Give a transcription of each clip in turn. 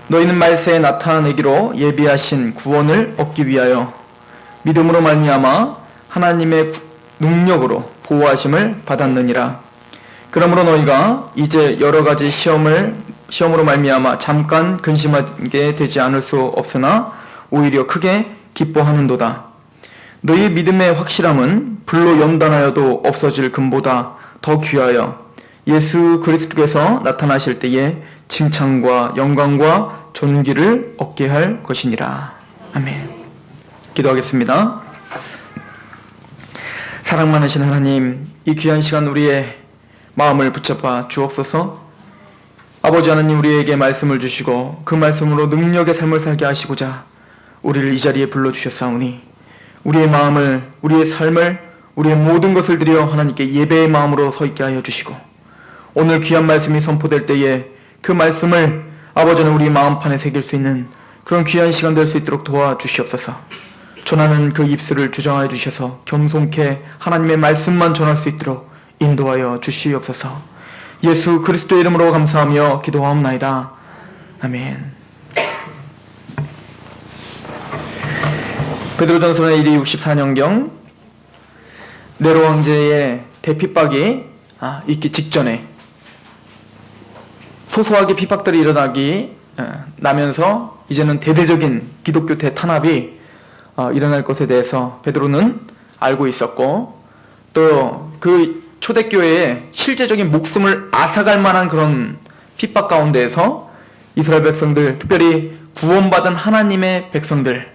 너희는 말세에 나타내기로 예비하신 구원을 얻기 위하여 믿음으로 말미암아 하나님의 능력으로 보호하심을 받았느니라. 그러므로 너희가 이제 여러 가지 시험으로 말미암아 잠깐 근심하게 되지 않을 수 없으나 오히려 크게 기뻐하는도다. 너희 믿음의 확실함은 불로 연단하여도 없어질 금보다 더 귀하여 예수 그리스도께서 나타나실 때에 칭찬과 영광과 존귀를 얻게 할 것이니라. 아멘. 기도하겠습니다. 사랑 많으신 하나님, 이 귀한 시간 우리의 마음을 붙잡아 주옵소서. 아버지 하나님, 우리에게 말씀을 주시고 그 말씀으로 능력의 삶을 살게 하시고자 우리를 이 자리에 불러주셨사오니 우리의 마음을, 우리의 삶을, 우리의 모든 것을 드려 하나님께 예배의 마음으로 서 있게 하여 주시고 오늘 귀한 말씀이 선포될 때에 그 말씀을 아버지는 우리 마음판에 새길 수 있는 그런 귀한 시간 될 수 있도록 도와주시옵소서. 전하는 그 입술을 주장하여 주셔서 겸손케 하나님의 말씀만 전할 수 있도록 인도하여 주시옵소서. 예수 그리스도의 이름으로 감사하며 기도하옵나이다. 아멘. 베드로전서 1기 64년경 네로 황제의 대핍박이 있기 직전에 소소하게 핍박들이 일어나기 나면서 이제는 대대적인 기독교 대탄압이 일어날 것에 대해서 베드로는 알고 있었고, 또 그 초대교회의 실제적인 목숨을 앗아갈 만한 그런 핍박 가운데에서 이스라엘 백성들, 특별히 구원받은 하나님의 백성들,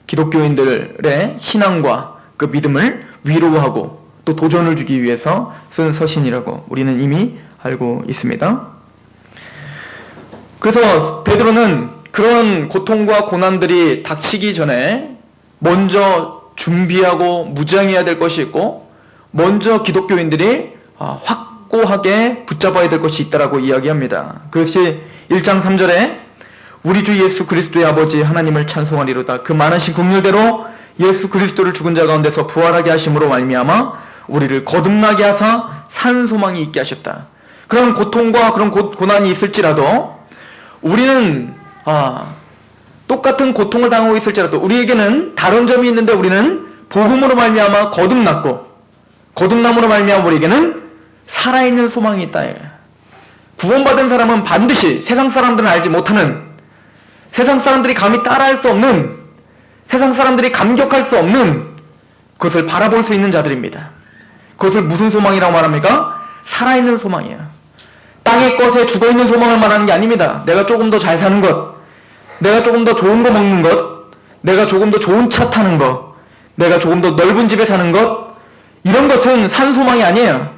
기독교인들의 신앙과 그 믿음을 위로하고 또 도전을 주기 위해서 쓴 서신이라고 우리는 이미 알고 있습니다. 그래서 베드로는 그런 고통과 고난들이 닥치기 전에 먼저 준비하고 무장해야 될 것이 있고, 먼저 기독교인들이 확고하게 붙잡아야 될 것이 있다라고 이야기합니다. 그것이 1장 3절에 우리 주 예수 그리스도의 아버지 하나님을 찬송하리로다. 그 많으신 긍휼대로 예수 그리스도를 죽은 자 가운데서 부활하게 하심으로 말미암아 우리를 거듭나게 하사 산 소망이 있게 하셨다. 그런 고통과 그런 고난이 있을지라도 우리는 똑같은 고통을 당하고 있을지라도 우리에게는 다른 점이 있는데, 우리는 복음으로 말미암아 거듭남으로 말미암아 우리에게는 살아있는 소망이 있다. 구원받은 사람은 반드시 세상 사람들은 알지 못하는, 세상 사람들이 감히 따라할 수 없는, 세상 사람들이 감격할 수 없는 그것을 바라볼 수 있는 자들입니다. 그것을 무슨 소망이라고 말합니까? 살아있는 소망이에요. 땅의 것에 죽어있는 소망을 말하는 게 아닙니다. 내가 조금 더 잘 사는 것, 내가 조금 더 좋은 거 먹는 것, 내가 조금 더 좋은 차 타는 것, 내가 조금 더 넓은 집에 사는 것, 이런 것은 산 소망이 아니에요.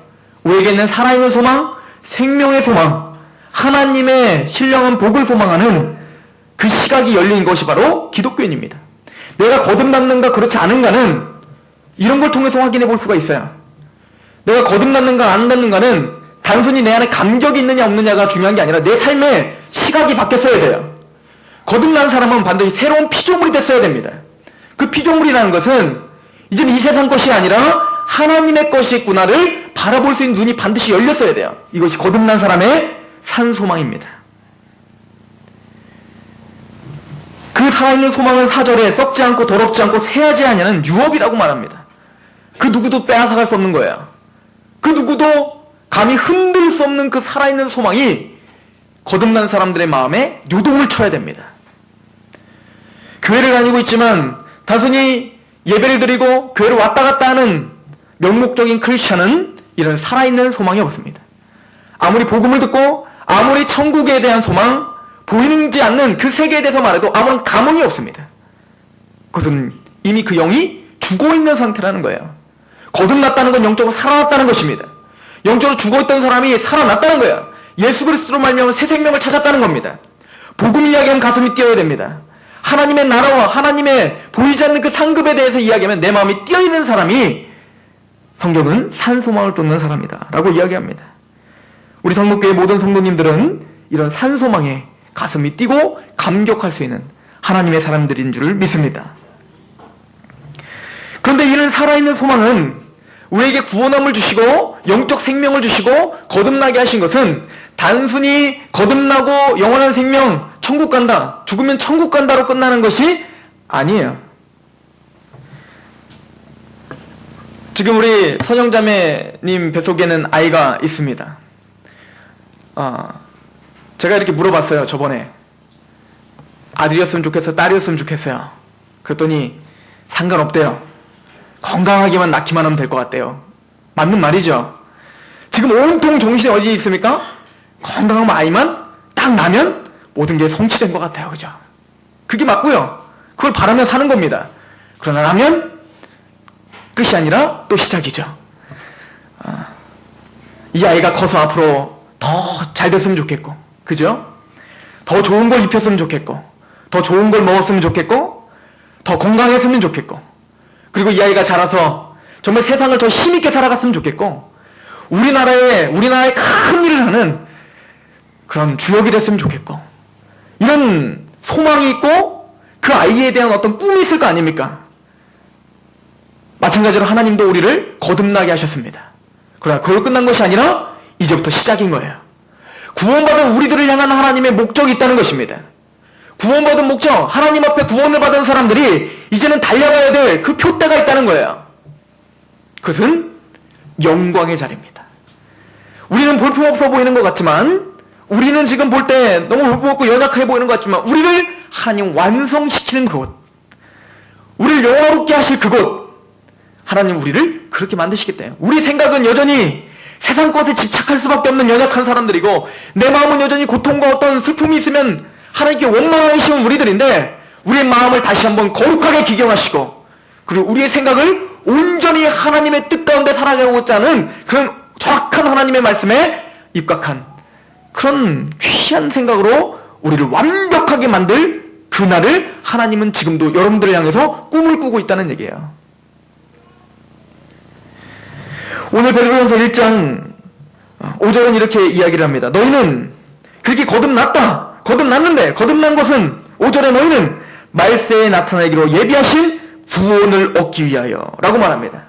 우리에게는 살아있는 소망, 생명의 소망, 하나님의 신령한 복을 소망하는 그 시각이 열린 것이 바로 기독교인입니다. 내가 거듭났는가 그렇지 않은가는 이런 걸 통해서 확인해 볼 수가 있어요. 내가 거듭났는가 안 났는가는 단순히 내 안에 감격이 있느냐 없느냐가 중요한 게 아니라 내 삶의 시각이 바뀌었어야 돼요. 거듭난 사람은 반드시 새로운 피조물이 됐어야 됩니다. 그 피조물이라는 것은 이제는 이 세상 것이 아니라 하나님의 것이 있구나를 바라볼 수 있는 눈이 반드시 열렸어야 돼요. 이것이 거듭난 사람의 산 소망입니다. 그 살아있는 소망은 4절에 썩지 않고 더럽지 않고 새하지 아니하는 유업이라고 말합니다. 그 누구도 빼앗아갈 수 없는 거예요. 그 누구도 감히 흔들 수 없는 그 살아있는 소망이 거듭난 사람들의 마음에 요동을 쳐야 됩니다. 교회를 다니고 있지만 단순히 예배를 드리고 교회를 왔다 갔다 하는 명목적인 크리스찬은 이런 살아있는 소망이 없습니다. 아무리 복음을 듣고 아무리 천국에 대한 소망, 보이지 않는 그 세계에 대해서 말해도 아무런 감흥이 없습니다. 그것은 이미 그 영이 죽어있는 상태라는 거예요. 거듭났다는 건 영적으로 살아났다는 것입니다. 영적으로 죽어있던 사람이 살아났다는 거예요. 예수 그리스도로 말미암아 새 생명을 찾았다는 겁니다. 복음 이야기하면 가슴이 뛰어야 됩니다. 하나님의 나라와 하나님의 보이지 않는 그 상급에 대해서 이야기하면 내 마음이 뛰어있는 사람이 성경은 산소망을 쫓는 사람이다 라고 이야기합니다. 우리 성목교회 모든 성도님들은 이런 산소망에 가슴이 뛰고 감격할 수 있는 하나님의 사람들인 줄 믿습니다. 그런데 이런 살아있는 소망은 우리에게 구원함을 주시고 영적 생명을 주시고 거듭나게 하신 것은 단순히 거듭나고 영원한 생명, 천국 간다, 죽으면 천국 간다로 끝나는 것이 아니에요. 지금 우리 선영자매님 뱃속에는 아이가 있습니다. 제가 이렇게 물어봤어요. 저번에 아들이었으면 좋겠어요, 딸이었으면 좋겠어요. 그랬더니 상관없대요. 건강하게만 낳기만 하면 될 것 같대요. 맞는 말이죠. 지금 온통 정신이 어디에 있습니까? 건강한 아이만 딱 나면 모든 게 성취된 것 같아요. 그죠? 그게 맞고요. 그걸 바라며 사는 겁니다. 그러나 나면 끝이 아니라 또 시작이죠. 이 아이가 커서 앞으로 더 잘 됐으면 좋겠고, 그죠? 더 좋은 걸 입혔으면 좋겠고, 더 좋은 걸 먹었으면 좋겠고, 더 건강했으면 좋겠고, 그리고 이 아이가 자라서 정말 세상을 더 힘있게 살아갔으면 좋겠고, 우리나라에 큰 일을 하는 그런 주역이 됐으면 좋겠고, 이런 소망이 있고 그 아이에 대한 어떤 꿈이 있을 거 아닙니까? 마찬가지로 하나님도 우리를 거듭나게 하셨습니다. 그러나 그걸 끝난 것이 아니라 이제부터 시작인 거예요. 구원받은 우리들을 향한 하나님의 목적이 있다는 것입니다. 구원받은 목적, 하나님 앞에 구원을 받은 사람들이 이제는 달려가야 될 그 표대가 있다는 거예요. 그것은 영광의 자리입니다. 우리는 볼품없어 보이는 것 같지만, 우리는 지금 볼 때 너무 볼품없고 연약해 보이는 것 같지만, 우리를 하나님 완성시키는 그곳, 우리를 영화롭게 하실 그곳, 하나님 우리를 그렇게 만드시겠대요. 우리 생각은 여전히 세상 것에 집착할 수밖에 없는 연약한 사람들이고, 내 마음은 여전히 고통과 어떤 슬픔이 있으면 하나님께 원망하기 쉬운 우리들인데, 우리의 마음을 다시 한번 거룩하게 기경하시고, 그리고 우리의 생각을 온전히 하나님의 뜻 가운데 살아가고자 하는 그런 정확한 하나님의 말씀에 입각한 그런 귀한 생각으로 우리를 완벽하게 만들 그날을 하나님은 지금도 여러분들을 향해서 꿈을 꾸고 있다는 얘기예요. 오늘 베드로전서 1장 5절은 이렇게 이야기를 합니다. 너희는 그렇게 거듭났는데 거듭난 것은 5절에 너희는 말세에 나타나기로 예비하신 구원을 얻기 위하여 라고 말합니다.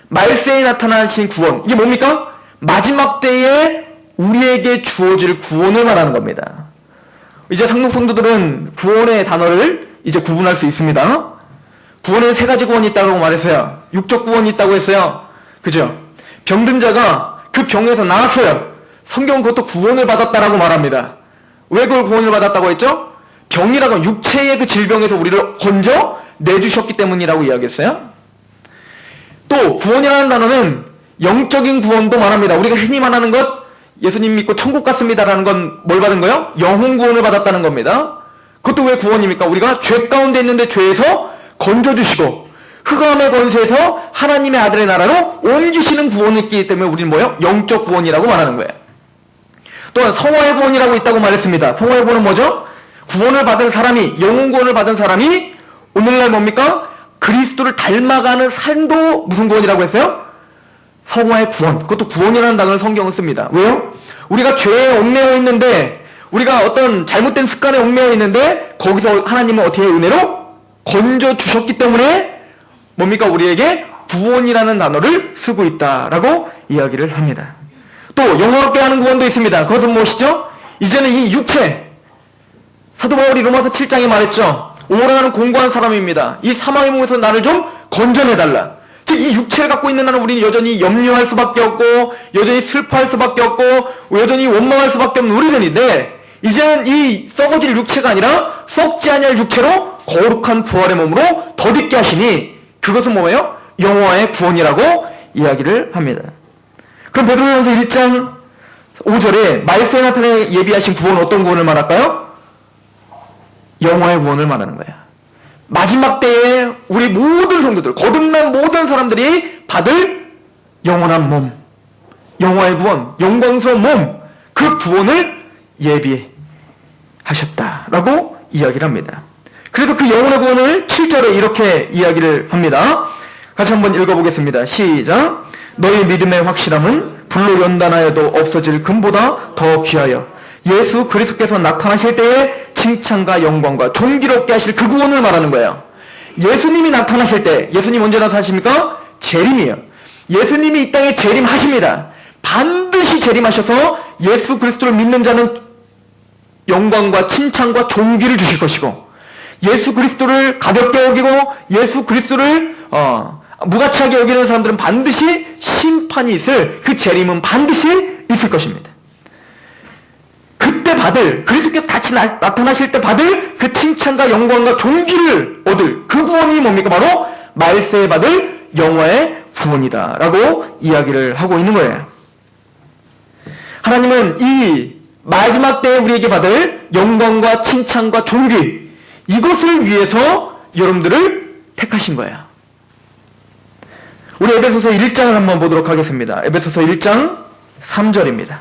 말세에 나타나신 구원, 이게 뭡니까? 마지막 때에 우리에게 주어질 구원을 말하는 겁니다. 이제 상록 성도들은 구원의 단어를 이제 구분할 수 있습니다. 구원에는 세 가지 구원이 있다고 말했어요. 육적 구원이 있다고 했어요. 그죠? 병든 자가 그 병에서 나았어요. 성경은 그것도 구원을 받았다라고 말합니다. 왜 그걸 구원을 받았다고 했죠? 병이라고 육체의 그 질병에서 우리를 건져 내주셨기 때문이라고 이야기했어요. 또 구원이라는 단어는 영적인 구원도 말합니다. 우리가 흔히 말하는 것, 예수님 믿고 천국 갔습니다라는 건 뭘 받은 거예요? 영혼 구원을 받았다는 겁니다. 그것도 왜 구원입니까? 우리가 죄 가운데 있는데 죄에서 건져주시고 흑암의 권세에서 하나님의 아들의 나라로 옮기시는 구원이 있기 때문에 우리는 뭐예요? 영적 구원이라고 말하는 거예요. 또한 성화의 구원이라고 있다고 말했습니다. 성화의 구원은 뭐죠? 구원을 받은 사람이, 영혼 구원을 받은 사람이 오늘날 뭡니까? 그리스도를 닮아가는 삶도 무슨 구원이라고 했어요? 성화의 구원. 그것도 구원이라는 단어를 성경은 씁니다. 왜요? 우리가 죄에 얽매여 있는데, 우리가 어떤 잘못된 습관에 얽매여 있는데 거기서 하나님은 어떻게 은혜로 건져주셨기 때문에 뭡니까? 우리에게 구원이라는 단어를 쓰고 있다라고 이야기를 합니다. 또 영화롭게 하는 구원도 있습니다. 그것은 무엇이죠? 이제는 이 육체, 사도 바울이 로마서 7장에 말했죠. 오라는 공고한 사람입니다. 이 사망의 몸에서 나를 좀 건져내달라. 즉 이 육체를 갖고 있는 나는 우리는 여전히 염려할 수밖에 없고 여전히 슬퍼할 수밖에 없고 여전히 원망할 수밖에 없는 우리들인데, 이제는 이 썩어질 육체가 아니라 썩지 아니할 육체로 거룩한 부활의 몸으로 덧입게 하시니 그것은 뭐예요? 영화의 구원이라고 이야기를 합니다. 그럼 베드로전서 1장 5절에 말세에 나타내 예비하신 구원, 어떤 구원을 말할까요? 영화의 구원을 말하는 거예요. 마지막 때에 우리 모든 성도들, 거듭난 모든 사람들이 받을 영원한 몸, 영화의 구원, 영광스러운 몸, 그 구원을 예비하셨다라고 이야기를 합니다. 그래서 그 영혼의 구원을 7절에 이렇게 이야기를 합니다. 같이 한번 읽어보겠습니다. 시작. 너희 믿음의 확실함은 불로 연단하여도 없어질 금보다 더 귀하여 예수 그리스도께서 나타나실 때에 칭찬과 영광과 존귀롭게 하실 그 구원을 말하는 거예요. 예수님이 나타나실 때, 예수님 언제 나타나십니까? 재림이에요. 예수님이 이 땅에 재림하십니다. 반드시 재림하셔서 예수 그리스도를 믿는 자는 영광과 칭찬과 존귀를 주실 것이고, 예수 그리스도를 가볍게 여기고 예수 그리스도를 무가치하게 여기는 사람들은 반드시 심판이 있을, 그 재림은 반드시 있을 것입니다. 그때 받을, 그리스도께서 다시 나타나실 때 받을 그 칭찬과 영광과 존귀를 얻을 그 구원이 뭡니까? 바로 말세에 받을 영화의 구원이다 라고 이야기를 하고 있는 거예요. 하나님은 이 마지막 때에 우리에게 받을 영광과 칭찬과 존귀, 이것을 위해서 여러분들을 택하신 거예요. 우리 에베소서 1장을 한번 보도록 하겠습니다. 에베소서 1장 3절입니다.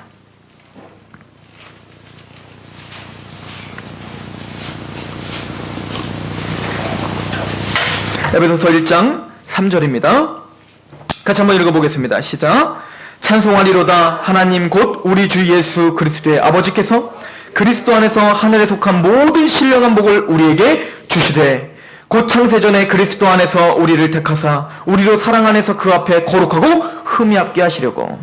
에베소서 1장 3절입니다. 같이 한번 읽어보겠습니다. 시작. 찬송하리로다 하나님 곧 우리 주 예수 그리스도의 아버지께서 그리스도 안에서 하늘에 속한 모든 신령한 복을 우리에게 주시되 곧 창세전에 그리스도 안에서 우리를 택하사 우리로 사랑 안에서 그 앞에 거룩하고 흠이 없게 하시려고.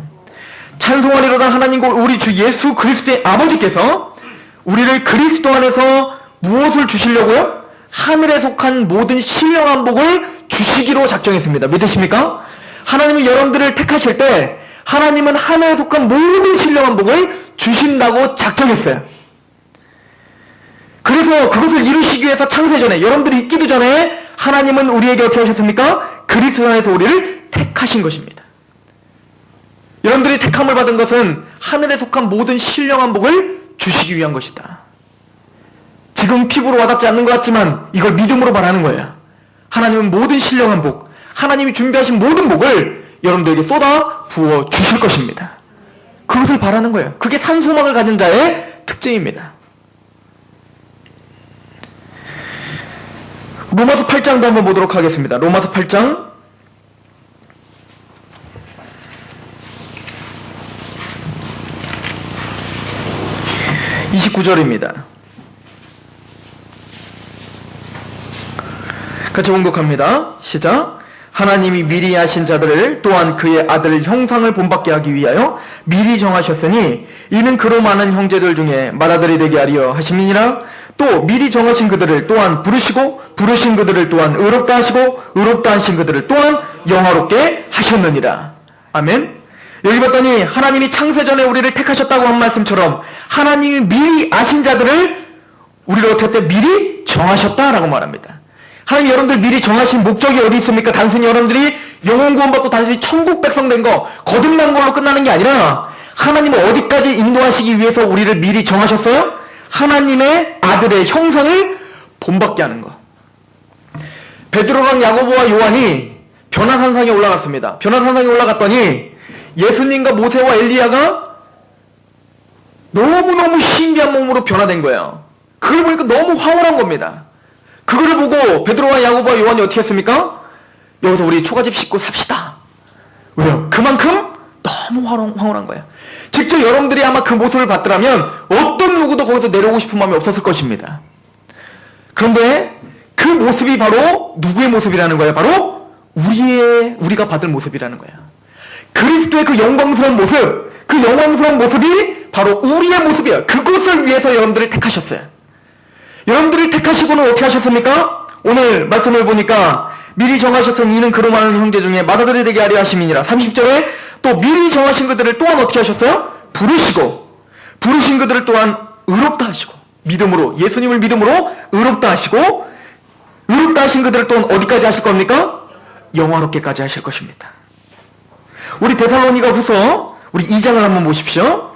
찬송하리로다 하나님 곧 우리 주 예수 그리스도의 아버지께서 우리를 그리스도 안에서 무엇을 주시려고요? 하늘에 속한 모든 신령한 복을 주시기로 작정했습니다. 믿으십니까? 하나님은 여러분들을 택하실 때 하나님은 하늘에 속한 모든 신령한 복을 주신다고 작정했어요. 그래서 그것을 이루시기 위해서 창세전에, 여러분들이 있기도 전에 하나님은 우리에게 어떻게 하셨습니까? 그리스도 안에서 우리를 택하신 것입니다. 여러분들이 택함을 받은 것은 하늘에 속한 모든 신령한 복을 주시기 위한 것이다. 지금 피부로 와닿지 않는 것 같지만 이걸 믿음으로 말하는 거예요. 하나님은 모든 신령한 복, 하나님이 준비하신 모든 복을 여러분들에게 쏟아 부어 주실 것입니다. 그것을 바라는 거예요. 그게 산소망을 가진 자의 특징입니다. 로마서 8장도 한번 보도록 하겠습니다. 로마서 8장 29절입니다. 같이 봉독합니다. 시작. 하나님이 미리 하신 자들을 또한 그의 아들 형상을 본받게 하기 위하여 미리 정하셨으니 이는 그로 많은 형제들 중에 맏아들이 되게 하려 하심이니라. 또 미리 정하신 그들을 또한 부르시고 부르신 그들을 또한 의롭다 하시고 의롭다 하신 그들을 또한 영화롭게 하셨느니라. 아멘. 여기 봤더니 하나님이 창세전에 우리를 택하셨다고 한 말씀처럼 하나님이 미리 아신 자들을 우리를 어떻게 미리 정하셨다라고 말합니다. 하나님 여러분들 미리 정하신 목적이 어디 있습니까? 단순히 여러분들이 영혼 구원받고 단순히 천국 백성 된 거, 거듭난 걸로 끝나는 게 아니라 하나님은 어디까지 인도하시기 위해서 우리를 미리 정하셨어요? 하나님의 아들의 형상을 본받게 하는 거. 베드로랑 야고보와 요한이 변화산상에 올라갔습니다. 변화산상에 올라갔더니 예수님과 모세와 엘리야가 너무너무 신기한 몸으로 변화된 거예요. 그걸 보니까 너무 황홀한 겁니다. 그거를 보고 베드로와 야고보와 요한이 어떻게 했습니까? 여기서 우리 초가집 싣고 삽시다. 왜요? 그만큼 너무 황홀한 거예요. 직접 여러분들이 아마 그 모습을 봤더라면 어떤 누구도 거기서 내려오고 싶은 마음이 없었을 것입니다. 그런데 그 모습이 바로 누구의 모습이라는 거예요? 바로 우리가 받을 모습이라는 거예요. 그리스도의 그 영광스러운 모습, 그 영광스러운 모습이 바로 우리의 모습이에요. 그것을 위해서 여러분들을 택하셨어요. 여러분들을 택하시고는 어떻게 하셨습니까? 오늘 말씀을 보니까 미리 정하셨으니 이는 그로 많은 형제 중에 맏아들이 되게 하려 하심이니라. 30절에 또 미리 정하신 그들을 또한 어떻게 하셨어요? 부르시고 부르신 그들을 또한 의롭다 하시고, 믿음으로, 예수님을 믿음으로 의롭다 하시고, 의롭다 하신 그들을 또한 어디까지 하실 겁니까? 영화롭게까지 하실 것입니다. 우리 데살로니가 후서 우리 2장을 한번 보십시오.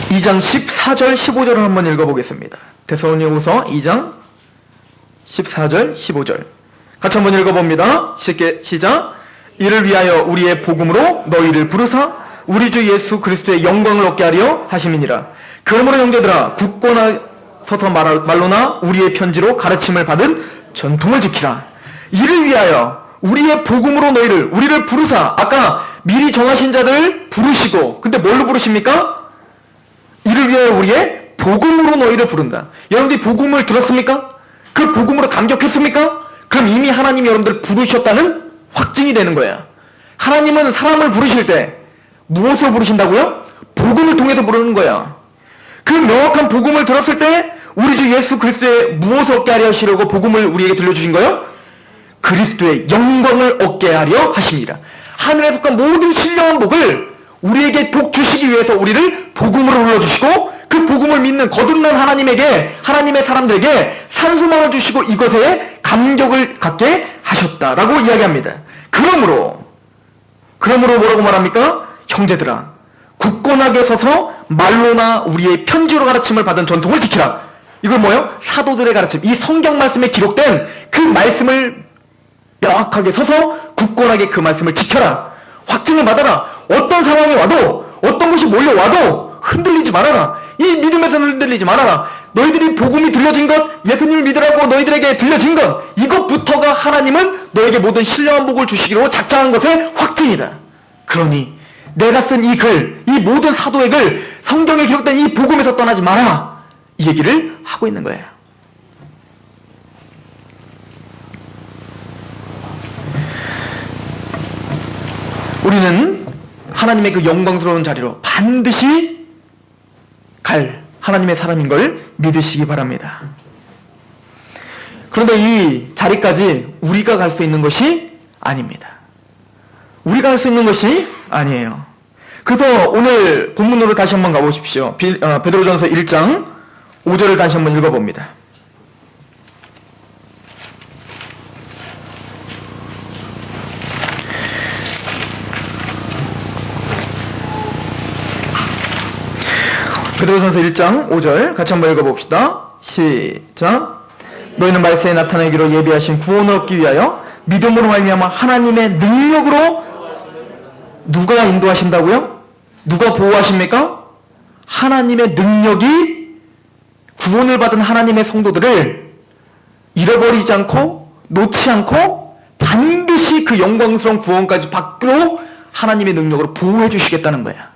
2장 14절 15절을 한번 읽어보겠습니다. 데살로니가후서 2장 14절 15절 같이 한번 읽어봅니다. 시작. 이를 위하여 우리의 복음으로 너희를 부르사 우리 주 예수 그리스도의 영광을 얻게 하려 하심이니라. 그러므로 형제들아 굳건하서서 말로나 우리의 편지로 가르침을 받은 전통을 지키라. 이를 위하여 우리의 복음으로 우리를 부르사, 아까 미리 정하신 자들을 부르시고, 근데 뭘로 부르십니까? 이를 위하여 우리의 복음으로 너희를 부른다. 여러분들이 복음을 들었습니까? 그 복음으로 감격했습니까? 그럼 이미 하나님이 여러분들을 부르셨다는 확증이 되는 거예요. 하나님은 사람을 부르실 때 무엇으로 부르신다고요? 복음을 통해서 부르는 거예요. 그 명확한 복음을 들었을 때 우리 주 예수 그리스도의 무엇을 얻게 하려 하시려고 복음을 우리에게 들려주신 거예요? 그리스도의 영광을 얻게 하려 하십니다. 하늘에 속한 모든 신령한 복을 우리에게 복 주시기 위해서 우리를 복음으로 불러주시고 그 복음을 믿는 거듭난 하나님에게, 하나님의 사람들에게 산소망을 주시고 이것에 감격을 갖게 하셨다라고 이야기합니다. 그러므로 뭐라고 말합니까? 형제들아, 굳건하게 서서 말로나 우리의 편지로 가르침을 받은 전통을 지키라. 이걸 뭐예요? 사도들의 가르침, 이 성경 말씀에 기록된 그 말씀을 명확하게 서서 굳건하게 그 말씀을 지켜라. 확증을 받아라. 어떤 상황이 와도, 어떤 것이 몰려와도 흔들리지 말아라. 이 믿음에서 흔들리지 말아라. 너희들이 복음이 들려진 것, 예수님을 믿으라고 너희들에게 들려진 것, 이것부터가 하나님은 너에게 모든 신령한 복을 주시기로 작정한 것의 확증이다. 그러니 내가 쓴 이 글, 이 모든 사도의 글, 성경에 기록된 이 복음에서 떠나지 마라. 이 얘기를 하고 있는 거예요. 우리는 하나님의 그 영광스러운 자리로 반드시 갈 하나님의 사람인 걸 믿으시기 바랍니다. 그런데 이 자리까지 우리가 갈 수 있는 것이 아닙니다. 우리가 할 수 있는 것이 아니에요. 그래서 오늘 본문으로 다시 한번 가보십시오. 베드로전서 1장 5절을 다시 한번 읽어봅니다. 베드로전서 1장 5절 같이 한번 읽어봅시다. 시작. 너희는 말세에 나타내기로 예비하신 구원을 얻기 위하여 믿음으로 말미암아 하나님의 능력으로 누가 인도하신다고요? 누가 보호하십니까? 하나님의 능력이 구원을 받은 하나님의 성도들을 잃어버리지 않고 놓지 않고 반드시 그 영광스러운 구원까지 받기로 하나님의 능력으로 보호해 주시겠다는 거야.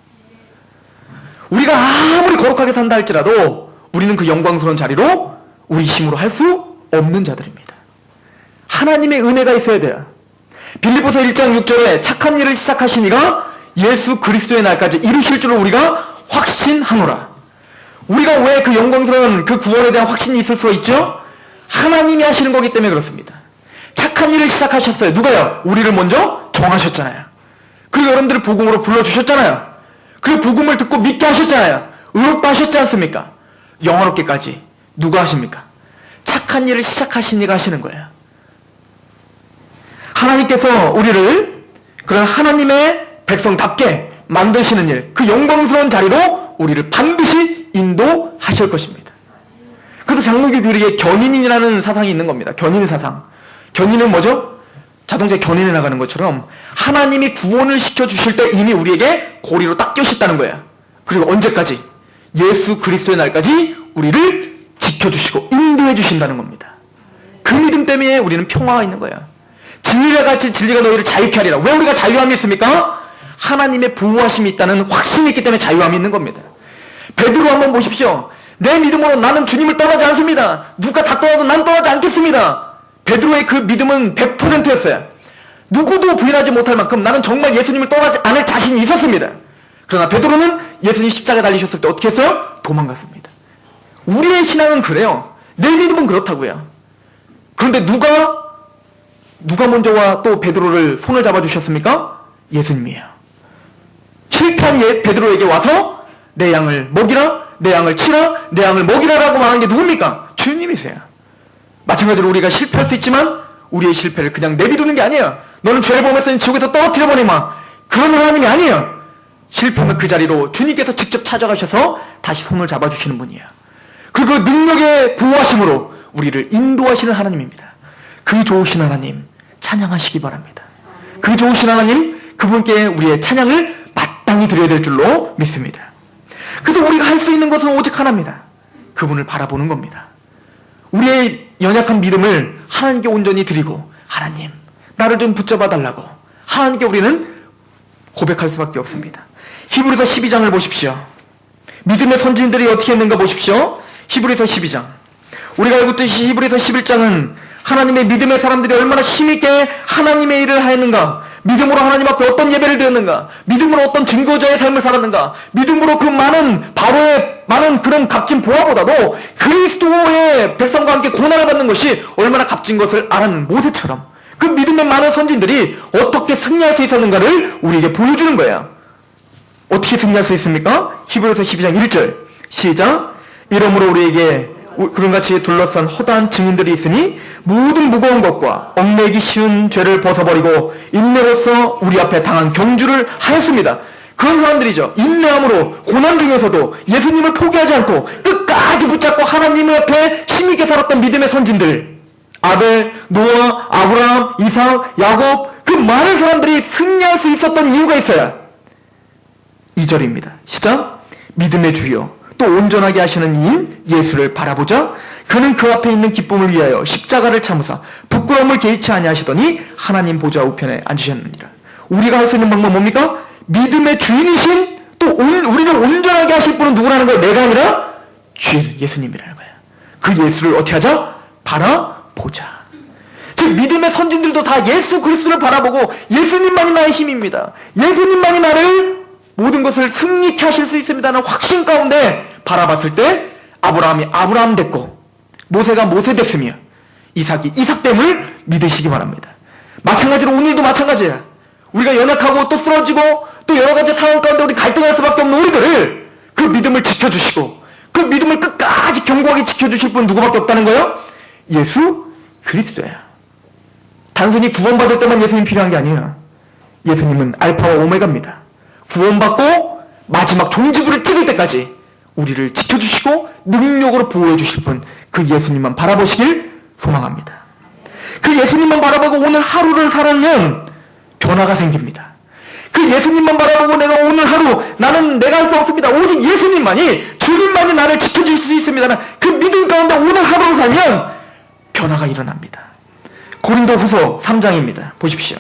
우리가 아무리 거룩하게 산다 할지라도 우리는 그 영광스러운 자리로 우리 힘으로 할 수 없는 자들입니다. 하나님의 은혜가 있어야 돼요. 빌립보서 1장 6절에 착한 일을 시작하신 이가 예수 그리스도의 날까지 이루실 줄을 우리가 확신하노라. 우리가 왜 그 영광스러운 그 구원에 대한 확신이 있을 수가 있죠? 하나님이 하시는 거기 때문에 그렇습니다. 착한 일을 시작하셨어요. 누가요? 우리를 먼저 정하셨잖아요. 그리고 여러분들을 복음으로 불러주셨잖아요. 그 복음을 듣고 믿게 하셨잖아요. 의롭다 하셨지 않습니까? 영화롭게까지 누가 하십니까? 착한 일을 시작하신 이가 하시는 거예요. 하나님께서 우리를 그런 하나님의 백성답게 만드시는 일, 그 영광스러운 자리로 우리를 반드시 인도하실 것입니다. 그래서 장로교 교리에 견인이라는 사상이 있는 겁니다. 견인 사상. 견인은 뭐죠? 자동차에 견인해 나가는 것처럼 하나님이 구원을 시켜주실 때 이미 우리에게 고리로 딱 껴셨다는 거예요. 그리고 언제까지? 예수 그리스도의 날까지 우리를 지켜주시고 인도해 주신다는 겁니다. 그 믿음 때문에 우리는 평화가 있는 거예요. 진리가 같이 진리가 너희를 자유케 하리라. 왜 우리가 자유함이 있습니까? 하나님의 보호하심이 있다는 확신이 있기 때문에 자유함이 있는 겁니다. 베드로 한번 보십시오. 내 믿음으로 나는 주님을 떠나지 않습니다. 누가 다 떠나도 난 떠나지 않겠습니다. 베드로의 그 믿음은 100%였어요. 누구도 부인하지 못할 만큼 나는 정말 예수님을 떠나지 않을 자신이 있었습니다. 그러나 베드로는 예수님 십자가에 달리셨을 때 어떻게 했어요? 도망갔습니다. 우리의 신앙은 그래요. 내 믿음은 그렇다고요. 그런데 누가 먼저와 또 베드로를 손을 잡아주셨습니까? 예수님이에요. 실패한 베드로에게 와서 내 양을 먹이라, 내 양을 치라, 내 양을 먹이라라고 말하는 게 누굽니까? 주님이세요. 마찬가지로 우리가 실패할 수 있지만 우리의 실패를 그냥 내비두는 게 아니에요. 너는 죄를 범했으니 지옥에서 떨어뜨려버리마. 그런 하나님이 아니에요. 실패하면 그 자리로 주님께서 직접 찾아가셔서 다시 손을 잡아주시는 분이에요. 그리고 능력의 보호하심으로 우리를 인도하시는 하나님입니다. 그 좋으신 하나님 찬양하시기 바랍니다. 그 좋으신 하나님, 그분께 우리의 찬양을 마땅히 드려야 될 줄로 믿습니다. 그래서 우리가 할 수 있는 것은 오직 하나입니다. 그분을 바라보는 겁니다. 우리의 연약한 믿음을 하나님께 온전히 드리고, 하나님 나를 좀 붙잡아 달라고 하나님께 우리는 고백할 수밖에 없습니다. 히브리서 12장을 보십시오. 믿음의 선진들이 어떻게 했는가 보십시오. 히브리서 12장. 우리가 알고 있듯이 히브리서 11장은 하나님의 믿음의 사람들이 얼마나 힘있게 하나님의 일을 하였는가, 믿음으로 하나님 앞에 어떤 예배를 드렸는가, 믿음으로 어떤 증거자의 삶을 살았는가, 믿음으로 그 많은 바로의 많은 그런 값진 보화보다도 그리스도의 백성과 함께 고난을 받는 것이 얼마나 값진 것을 알았는 모세처럼 그 믿음의 많은 선진들이 어떻게 승리할 수 있었는가를 우리에게 보여주는 거예요. 어떻게 승리할 수 있습니까? 히브리서 12장 1절 시작. 이러므로 우리에게 그런 같이 둘러싼 허다한 증인들이 있으니 모든 무거운 것과 얽매이기 쉬운 죄를 벗어버리고 인내로서 우리 앞에 당한 경주를 하였습니다. 그런 사람들이죠. 인내함으로 고난 중에서도 예수님을 포기하지 않고 끝까지 붙잡고 하나님 앞에 힘있게 살았던 믿음의 선진들, 아벨, 노아, 아브라함, 이삭, 야곱, 그 많은 사람들이 승리할 수 있었던 이유가 있어요. 2절입니다. 시작. 믿음의 주여 또 온전하게 하시는 이인 예수를 바라보자. 그는 그 앞에 있는 기쁨을 위하여 십자가를 참으사 부끄러움을 개의치 아니하시더니 하나님 보좌 우편에 앉으셨느니라. 우리가 할 수 있는 방법 뭡니까? 믿음의 주인이신 또 우리를 온전하게 하실 분은 누구라는 거예요? 내가 아니라 예수님이라는 거예요. 그 예수를 어떻게 하자? 바라보자. 즉 믿음의 선진들도 다 예수 그리스도를 바라보고 예수님만이 나의 힘입니다, 예수님만이 나를 모든 것을 승리케 하실 수 있습니다는 확신 가운데 바라봤을 때 아브라함이 아브라함 됐고 모세가 모세 됐으며 이삭이 이삭 됨을 믿으시기 바랍니다. 마찬가지로 오늘도 마찬가지야. 우리가 연약하고 또 쓰러지고 또 여러 가지 상황 가운데 우리 갈등할 수밖에 없는 우리들을 그 믿음을 지켜주시고 그 믿음을 끝까지 견고하게 지켜주실 분 누구밖에 없다는 거예요? 예수 그리스도야. 단순히 구원받을 때만 예수님 필요한 게 아니에요. 예수님은 알파와 오메가입니다. 구원받고 마지막 종지부를 찍을 때까지 우리를 지켜주시고 능력으로 보호해 주실 분, 그 예수님만 바라보시길 소망합니다. 그 예수님만 바라보고 오늘 하루를 살면 변화가 생깁니다. 그 예수님만 바라보고 내가 오늘 하루 나는 내가 할 수 없습니다, 오직 예수님만이, 주님만이 나를 지켜줄 수 있습니다는 그 믿음 가운데 오늘 하루를 살면 변화가 일어납니다. 고린도후서 3장입니다. 보십시오.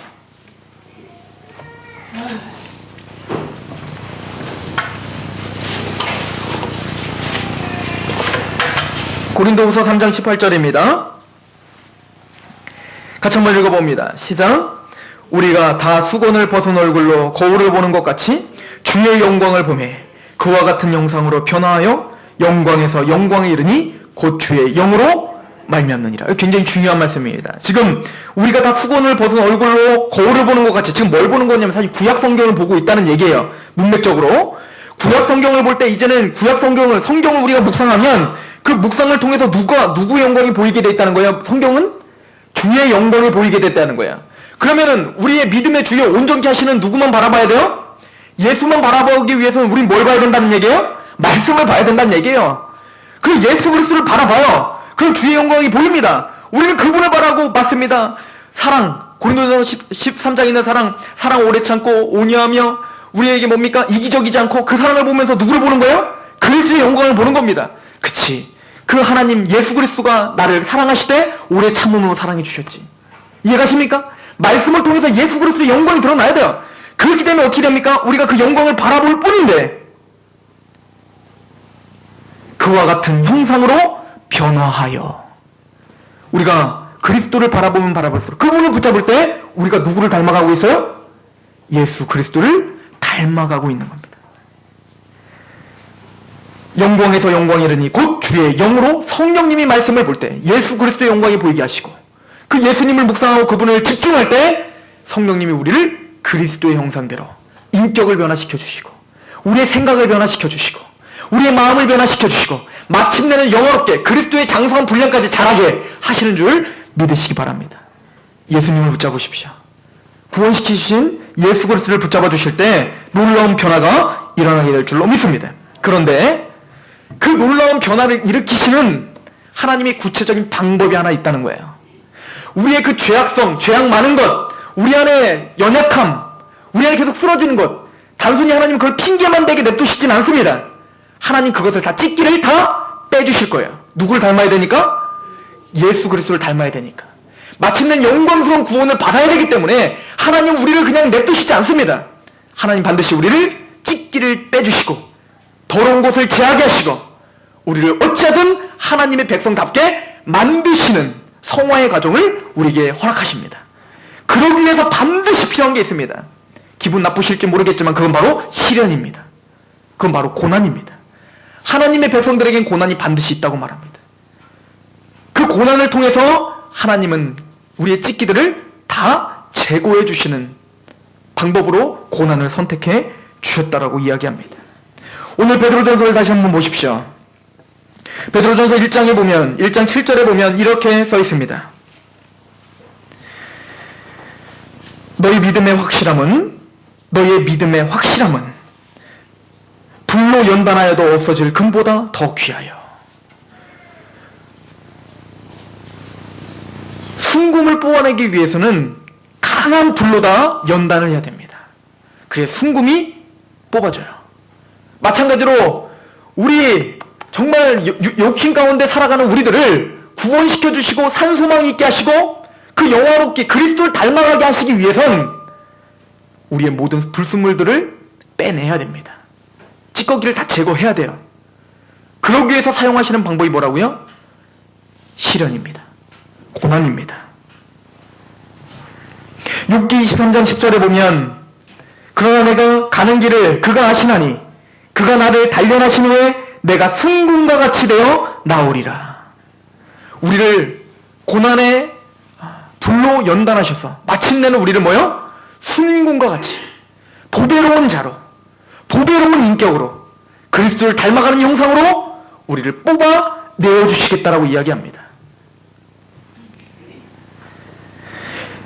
고린도후서 3장 18절입니다. 같이 한번 읽어봅니다. 시작. 우리가 다 수건을 벗은 얼굴로 거울을 보는 것 같이 주의 영광을 보매 그와 같은 영상으로 변화하여 영광에서 영광에 이르니 곧 주의 영으로 말미암느니라. 굉장히 중요한 말씀입니다. 지금 우리가 다 수건을 벗은 얼굴로 거울을 보는 것 같이, 지금 뭘 보는 거냐면 사실 구약 성경을 보고 있다는 얘기예요. 문맥적으로 구약 성경을 볼 때 이제는 구약 성경을 우리가 묵상하면 그 묵상을 통해서 누구의 영광이 보이게 돼 있다는 거예요? 성경은 주의 영광이 보이게 됐다는 거예요. 그러면은 우리의 믿음의 주여 온전케 하시는 누구만 바라봐야 돼요? 예수만 바라보기 위해서는 우린 뭘 봐야 된다는 얘기예요? 말씀을 봐야 된다는 얘기예요. 그 예수 그리스도를 바라봐요. 그럼 주의 영광이 보입니다. 우리는 그분을 바라고 맞습니다. 사랑, 고린도서 13장에 있는 사랑 오래 참고 온유하며 우리에게 뭡니까? 이기적이지 않고 그 사랑을 보면서 누구를 보는 거예요? 그리스도의 영광을 보는 겁니다. 그치? 그 하나님 예수 그리스도가 나를 사랑하시되 오래 참음으로 사랑해 주셨지. 이해가십니까? 말씀을 통해서 예수 그리스도의 영광이 드러나야 돼요. 그렇기 때문에 어떻게 됩니까? 우리가 그 영광을 바라볼 뿐인데 그와 같은 형상으로 변화하여, 우리가 그리스도를 바라보면 바라볼수록 그분을 붙잡을 때 우리가 누구를 닮아가고 있어요? 예수 그리스도를 닮아가고 있는 겁니다. 영광에서 영광이 이르니 곧 주의 영으로 성령님이 말씀을 볼 때 예수 그리스도의 영광이 보이게 하시고, 그 예수님을 묵상하고 그분을 집중할 때 성령님이 우리를 그리스도의 형상대로 인격을 변화시켜 주시고 우리의 생각을 변화시켜 주시고 우리의 마음을 변화시켜 주시고 마침내는 영화롭게 그리스도의 장성한 분량까지 자라게 하시는 줄 믿으시기 바랍니다. 예수님을 붙잡으십시오. 구원시키신 예수 그리스도를 붙잡아 주실 때 놀라운 변화가 일어나게 될 줄로 믿습니다. 그런데 그 놀라운 변화를 일으키시는 하나님의 구체적인 방법이 하나 있다는 거예요. 우리의 그 죄악성, 죄악 많은 것, 우리 안에 연약함, 우리 안에 계속 쓰러지는 것, 단순히 하나님은 그걸 핑계만 대게 냅두시진 않습니다. 하나님 그것을 다 찢기를 다 빼주실 거예요. 누구를 닮아야 되니까? 예수 그리스도를 닮아야 되니까. 마침내 영광스러운 구원을 받아야 되기 때문에 하나님 우리를 그냥 냅두시지 않습니다. 하나님 반드시 우리를 찢기를 빼주시고 더러운 것을 제하게 하시고 우리를 어찌하든 하나님의 백성답게 만드시는 성화의 과정을 우리에게 허락하십니다. 그러기 위해서 반드시 필요한 게 있습니다. 기분 나쁘실지 모르겠지만 그건 바로 시련입니다. 그건 바로 고난입니다. 하나님의 백성들에겐 고난이 반드시 있다고 말합니다. 그 고난을 통해서 하나님은 우리의 찢기들을 다 제거해 주시는 방법으로 고난을 선택해 주셨다라고 이야기합니다. 오늘 베드로전서를 다시 한번 보십시오. 베드로전서 1장에 보면 1장 7절에 보면 이렇게 써 있습니다. 너희의 믿음의 확실함은 불로 연단하여도 없어질 금보다 더 귀하여. 순금을 뽑아내기 위해서는 강한 불로다 연단을 해야 됩니다. 그래야 순금이 뽑아져요. 마찬가지로 우리 정말 욕심 가운데 살아가는 우리들을 구원시켜 주시고 산소망 있게 하시고 그 영화롭게 그리스도를 닮아가게 하시기 위해선 우리의 모든 불순물들을 빼내야 됩니다. 찌꺼기를 다 제거해야 돼요. 그러기 위해서 사용하시는 방법이 뭐라고요? 시련입니다. 고난입니다. 욥기 23장 10절에 보면 그러나 내가 가는 길을 그가 아시나니 그가 나를 단련하신 후에 내가 순금과 같이 되어 나오리라. 우리를 고난의 불로 연단하셔서 마침내는 우리를 뭐요? 순금과 같이 보배로운 자로, 보배로운 인격으로, 그리스도를 닮아가는 형상으로 우리를 뽑아 내어주시겠다라고 이야기합니다.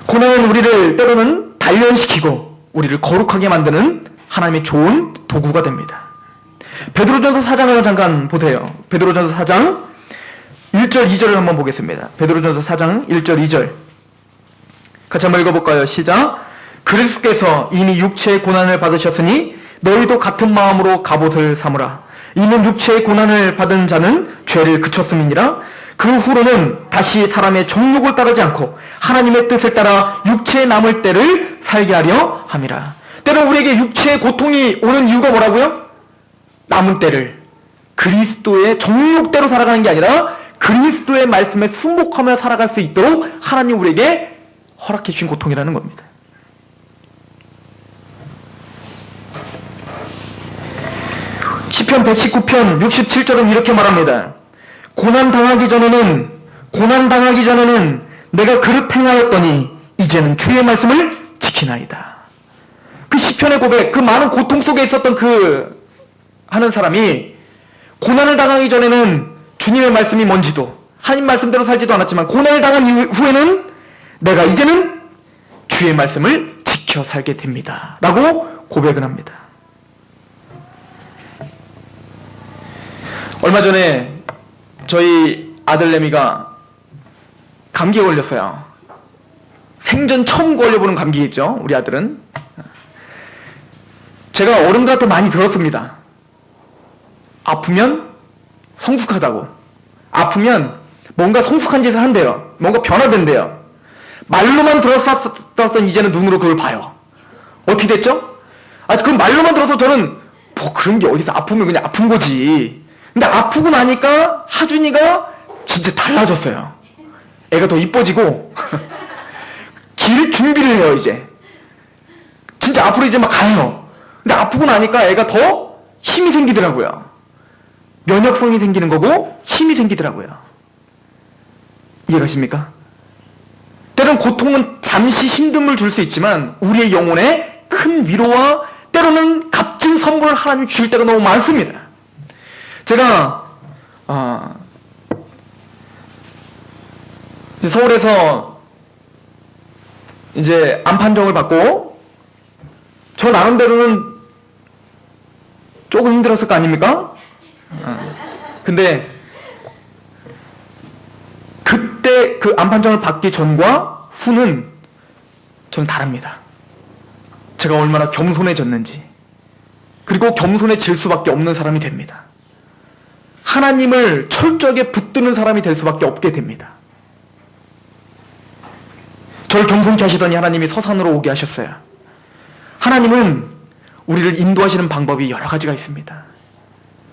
고난은 우리를 때로는 단련시키고 우리를 거룩하게 만드는 하나님의 좋은 도구가 됩니다. 베드로전서 4장을 잠깐 보세요. 베드로전서 4장 1절 2절을 한번 보겠습니다. 베드로전서 4장 1절 2절 같이 한번 읽어볼까요? 시작. 그리스도께서 이미 육체의 고난을 받으셨으니 너희도 같은 마음으로 갑옷을 삼으라. 이는 육체의 고난을 받은 자는 죄를 그쳤음이니라. 그 후로는 다시 사람의 정욕을 따르지 않고 하나님의 뜻을 따라 육체에 남을 때를 살게 하려 함이라. 때로 우리에게 육체의 고통이 오는 이유가 뭐라고요? 남은 때를 그리스도의 정욕대로 살아가는 게 아니라 그리스도의 말씀에 순복하며 살아갈 수 있도록 하나님 우리에게 허락해 주신 고통이라는 겁니다. 시편 119편 67절은 이렇게 말합니다. 고난당하기 전에는 내가 그릇 행하였더니 이제는 주의 말씀을 지키나이다. 그 시편의 고백, 그 많은 고통 속에 있었던 그 하는 사람이 고난을 당하기 전에는 주님의 말씀이 뭔지도 하나님 말씀대로 살지도 않았지만 고난을 당한 후에는 내가 이제는 주의 말씀을 지켜 살게 됩니다 라고 고백을 합니다. 얼마 전에 저희 아들내미가 감기에 걸렸어요. 생전 처음 걸려보는 감기겠죠, 우리 아들은. 제가 어른들한테 많이 들었습니다. 아프면 성숙하다고. 아프면 뭔가 성숙한 짓을 한대요. 뭔가 변화된대요. 말로만 들었었던 이제는 눈으로 그걸 봐요. 어떻게 됐죠? 그럼 말로만 들어서 저는 뭐 그런 게 어디서 아프면 그냥 아픈 거지. 근데 아프고 나니까 하준이가 진짜 달라졌어요. 애가 더 이뻐지고 길 준비를 해요 이제. 진짜 앞으로 이제 막 가요. 근데 아프고 나니까 애가 더 힘이 생기더라고요. 면역성이 생기는 거고 힘이 생기더라고요. 이해가십니까? 때론 고통은 잠시 힘듦을 줄 수 있지만 우리의 영혼에 큰 위로와 때로는 값진 선물을 하나님 주실 때가 너무 많습니다. 제가 서울에서 이제 암 판정을 받고 저 나름대로는 조금 힘들었을 거 아닙니까? 근데 그때 그 암 판정을 받기 전과 후는 전 다릅니다. 제가 얼마나 겸손해졌는지, 그리고 겸손해질 수밖에 없는 사람이 됩니다. 하나님을 철저하게 붙드는 사람이 될 수밖에 없게 됩니다. 저를 겸손케 하시더니 하나님이 서산으로 오게 하셨어요. 하나님은 우리를 인도하시는 방법이 여러 가지가 있습니다.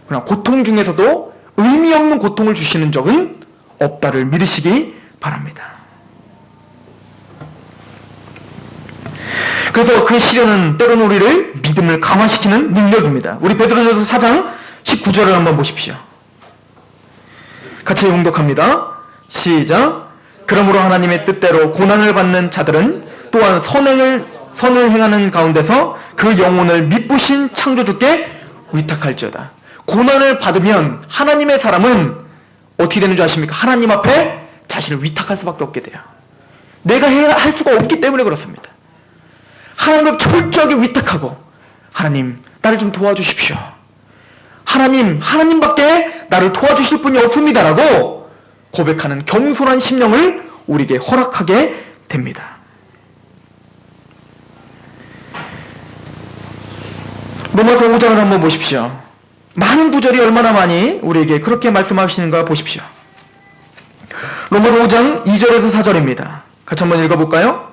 그러나 고통 중에서도 의미 없는 고통을 주시는 적은 없다를 믿으시기 바랍니다. 그래서 그 시련은 때로는 우리를 믿음을 강화시키는 능력입니다. 우리 베드로전서 4장 19절을 한번 보십시오. 같이 봉독합니다. 시작. 그러므로 하나님의 뜻대로 고난을 받는 자들은 또한 선을 행하는 가운데서 그 영혼을 미쁘신 창조주께 위탁할지어다. 고난을 받으면 하나님의 사람은 어떻게 되는 줄 아십니까? 하나님 앞에 자신을 위탁할 수밖에 없게 돼요. 내가 할 수가 없기 때문에 그렇습니다. 하나님을 철저하게 위탁하고, 하나님 나를 좀 도와주십시오. 하나님밖에 나를 도와주실 분이 없습니다라고 고백하는 겸손한 심령을 우리에게 허락하게 됩니다. 로마서 5장을 한번 보십시오. 많은 구절이 얼마나 많이 우리에게 그렇게 말씀하시는가 보십시오. 로마서 5장 2절에서 4절입니다. 같이 한번 읽어볼까요?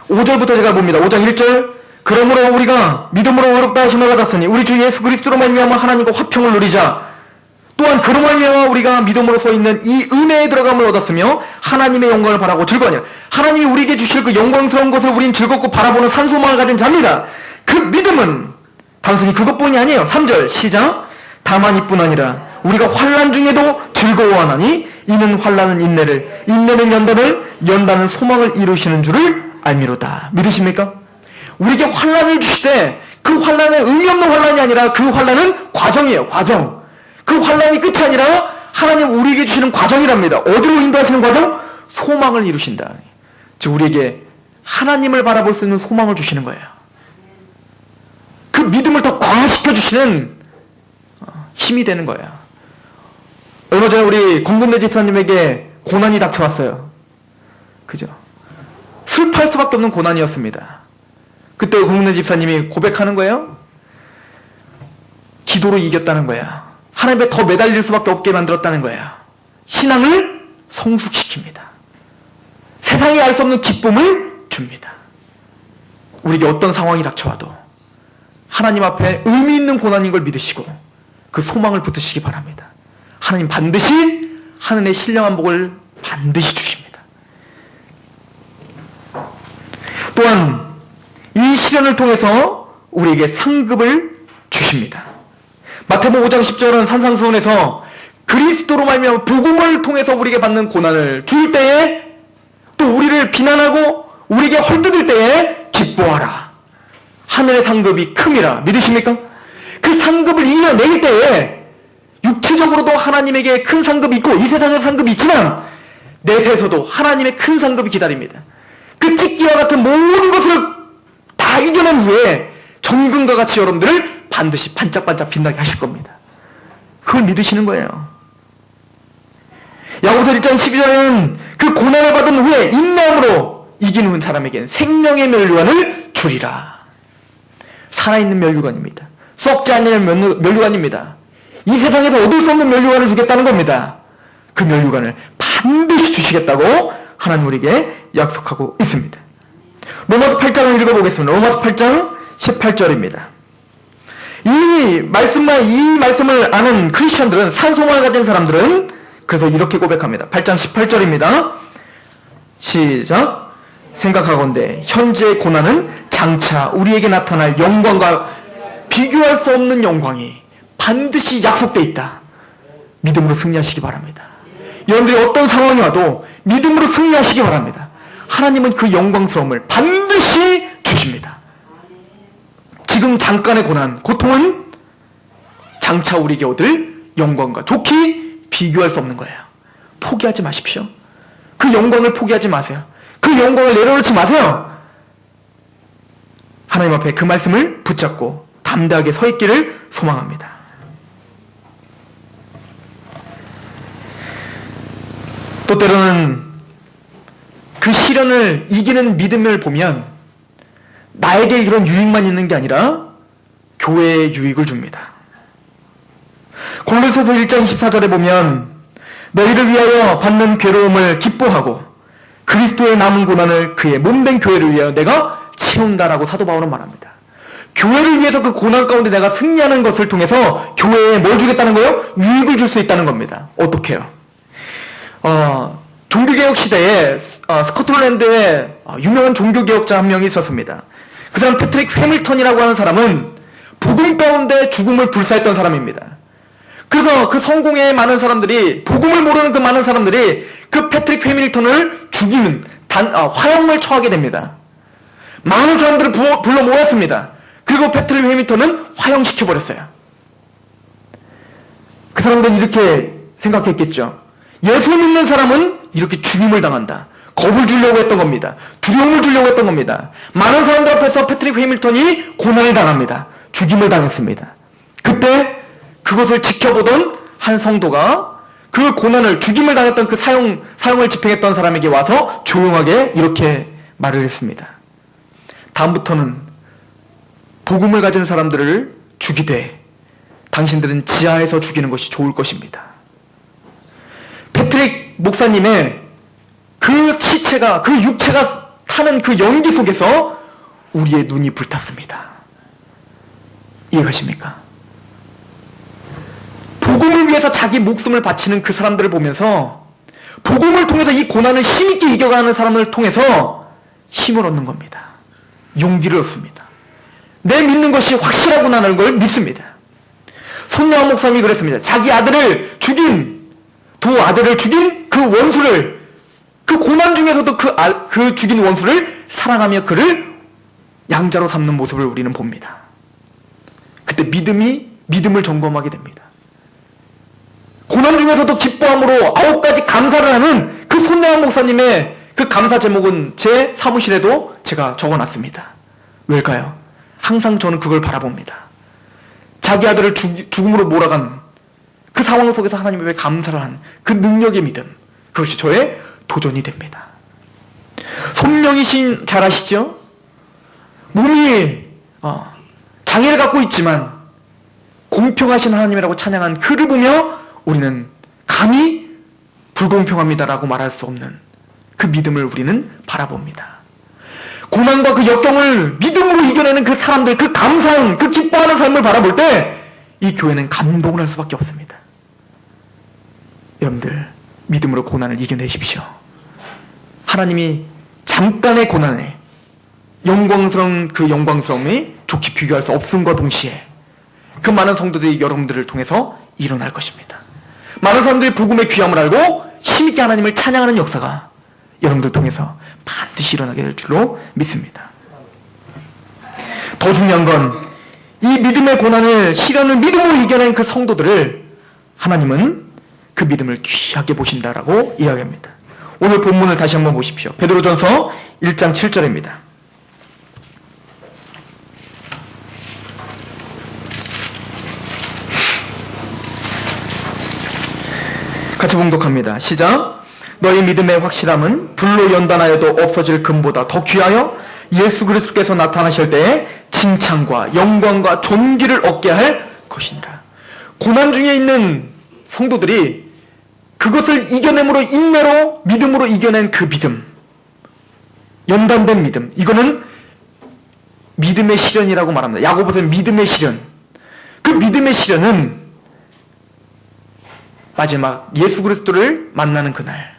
5절부터 제가 봅니다. 5장 1절. 그러므로 우리가 믿음으로 의롭다 하심을 받았으니 우리 주 예수 그리스도로 말미암아 하나님과 화평을 누리자. 또한 그로 말미암아 우리가 믿음으로 서 있는 이 은혜에 들어감을 얻었으며 하나님의 영광을 바라고 즐거워하니라. 하나님이 우리에게 주실 그 영광스러운 것을 우린 즐겁고 바라보는 산소망을 가진 자입니다. 그 믿음은 단순히 그것뿐이 아니에요. 3절 시작. 다만 이뿐 아니라 우리가 환난 중에도 즐거워하나니 이는 환난은 인내를, 인내는 연단을, 연단은 소망을 이루시는 줄을 알미로다. 믿으십니까? 우리에게 환난을 주실 때 그 환난은 의미 없는 환난이 아니라 그 환난은 과정이에요. 과정. 그 환난이 끝이 아니라 하나님 우리에게 주시는 과정이랍니다. 어디로 인도하시는 과정? 소망을 이루신다. 즉 우리에게 하나님을 바라볼 수 있는 소망을 주시는 거예요. 그 믿음을 더 강화시켜 주시는 힘이 되는 거예요. 얼마 전에 우리 권근대 집사님에게 고난이 닥쳐왔어요. 그죠? 슬퍼할 수밖에 없는 고난이었습니다. 그때 권근대 집사님이 고백하는 거예요. 기도로 이겼다는 거야. 하나님에 더 매달릴 수밖에 없게 만들었다는 거야. 신앙을 성숙시킵니다. 세상이 알 수 없는 기쁨을 줍니다. 우리에게 어떤 상황이 닥쳐와도 하나님 앞에 의미 있는 고난인 걸 믿으시고 그 소망을 붙드시기 바랍니다. 하나님 반드시 하늘의 신령한 복을 반드시 주십니다. 또한 이 시련을 통해서 우리에게 상급을 주십니다. 마태복음 5장 10절은 산상수훈에서 그리스도로 말미암아 복음을 통해서 우리에게 받는 고난을 줄 때에 또 우리를 비난하고 우리에게 헐뜯을 때에 기뻐하라. 하늘의 상급이 큼이라. 믿으십니까? 그 상급을 이겨낼 때에 육체적으로도 하나님에게 큰 상급이 있고 이 세상에 상급이 있지만 내세에서도 하나님의 큰 상급이 기다립니다. 그 찍기와 같은 모든 것을 다 이겨낸 후에 정금과 같이 여러분들을 반드시 반짝반짝 빛나게 하실 겁니다. 그걸 믿으시는 거예요. 야고보서 1장 12절에는 그 고난을 받은 후에 인내함으로 이기는 사람에게는 생명의 멸류관을 주리라. 살아있는 멸류관입니다. 썩지 않는 멸류관입니다. 이 세상에서 얻을 수 없는 멸류관을 주겠다는 겁니다. 그 멸류관을 반드시 주시겠다고 하나님 우리에게 약속하고 있습니다. 로마서 8장을 읽어보겠습니다. 로마서 8장 18절입니다. 이 말씀을 아는 크리스천들은, 산소망을 가진 사람들은 그래서 이렇게 고백합니다. 8장 18절입니다. 시작. 생각하건대 현재의 고난은 장차 우리에게 나타날 영광과 비교할 수 없는 영광이 반드시 약속되어 있다. 믿음으로 승리하시기 바랍니다. 여러분들이 어떤 상황이 와도 믿음으로 승리하시기 바랍니다. 하나님은 그 영광스러움을 반드시 주십니다. 지금 잠깐의 고난, 고통은 장차 우리에게 얻을 영광과 좋게 비교할 수 없는 거예요. 포기하지 마십시오. 그 영광을 포기하지 마세요. 그 영광을 내려놓지 마세요. 하나님 앞에 그 말씀을 붙잡고 담대하게 서 있기를 소망합니다. 또 때로는 그 시련을 이기는 믿음을 보면 나에게 이런 유익만 있는 게 아니라 교회에 유익을 줍니다. 골로새서 1장 24절에 보면 너희를 위하여 받는 괴로움을 기뻐하고 그리스도의 남은 고난을 그의 몸된 교회를 위하여 내가 채운다라고 사도 바울은 말합니다. 교회를 위해서 그 고난 가운데 내가 승리하는 것을 통해서 교회에 뭘 주겠다는 거예요? 유익을 줄 수 있다는 겁니다. 어떻게 해요? 종교개혁 시대에 스코틀랜드에 유명한 종교개혁자 한 명이 있었습니다. 그 사람 패트릭 해밀턴이라고 하는 사람은 복음 가운데 죽음을 불사했던 사람입니다. 그래서 그 성공에 많은 사람들이, 복음을 모르는 그 많은 사람들이 그 패트릭 해밀턴을 죽이는 화형을 처하게 됩니다. 많은 사람들을 불러 모았습니다. 그리고 패트릭 해밀턴은 화형시켜버렸어요. 그 사람들은 이렇게 생각했겠죠. 예수 믿는 사람은 이렇게 죽임을 당한다. 겁을 주려고 했던 겁니다. 두려움을 주려고 했던 겁니다. 많은 사람들 앞에서 패트릭 해밀턴이 고난을 당합니다. 죽임을 당했습니다. 그때 그것을 지켜보던 한 성도가 그 고난을, 죽임을 당했던 그 사형을 집행했던 사람에게 와서 조용하게 이렇게 말을 했습니다. 다음부터는 복음을 가진 사람들을 죽이되 당신들은 지하에서 죽이는 것이 좋을 것입니다. 패트릭 목사님의 그 시체가, 그 육체가 타는 그 연기 속에서 우리의 눈이 불탔습니다. 이해가십니까? 복음을 위해서 자기 목숨을 바치는 그 사람들을 보면서, 복음을 통해서 이 고난을 힘있게 이겨가는 사람을 통해서 힘을 얻는 겁니다. 용기를 얻습니다. 내 믿는 것이 확실하구나라는 걸 믿습니다. 손녀한 목사님이 그랬습니다. 자기 아들을 죽인, 두 아들을 죽인 그 원수를, 그 고난 중에서도 그 죽인 원수를 사랑하며 그를 양자로 삼는 모습을 우리는 봅니다. 그때 믿음을 점검하게 됩니다. 고난 중에서도 기뻐함으로 9가지 감사를 하는 그 손녀한 목사님의 그 감사 제목은 제 사무실에도 제가 적어놨습니다. 왜일까요? 항상 저는 그걸 바라봅니다. 자기 아들을 죽음으로 몰아간 그 상황 속에서 하나님에 왜 감사를 한 그 능력의 믿음, 그것이 저의 도전이 됩니다. 손명이신 잘 아시죠? 몸이 장애를 갖고 있지만 공평하신 하나님이라고 찬양한 그를 보며 우리는 감히 불공평합니다라고 말할 수 없는 그 믿음을 우리는 바라봅니다. 고난과 그 역경을 믿음으로 이겨내는 그 사람들, 그 감사한, 그 기뻐하는 삶을 바라볼 때 이 교회는 감동을 할 수밖에 없습니다. 여러분들, 믿음으로 고난을 이겨내십시오. 하나님이 잠깐의 고난에 영광스러운 그 영광스러움이 좋게 비교할 수 없음과 동시에 그 많은 성도들이 여러분들을 통해서 일어날 것입니다. 많은 사람들이 복음의 귀함을 알고 힘있게 하나님을 찬양하는 역사가 여러분들 통해서 반드시 일어나게 될 줄로 믿습니다. 더 중요한 건 이 믿음의 고난을, 시련을 믿음으로 이겨낸 그 성도들을 하나님은 그 믿음을 귀하게 보신다라고 이야기합니다. 오늘 본문을 다시 한번 보십시오. 베드로전서 1장 7절입니다. 같이 봉독합니다. 시작. 너희 믿음의 확실함은 불로 연단하여도 없어질 금보다 더 귀하여 예수 그리스도께서 나타나실 때에 칭찬과 영광과 존귀를 얻게 할 것이니라. 고난 중에 있는 성도들이 그것을 이겨냄으로, 인내로, 믿음으로 이겨낸 그 믿음, 연단된 믿음, 이거는 믿음의 시련이라고 말합니다. 야고보서는 믿음의 시련. 그 믿음의 시련은 마지막 예수 그리스도를 만나는 그날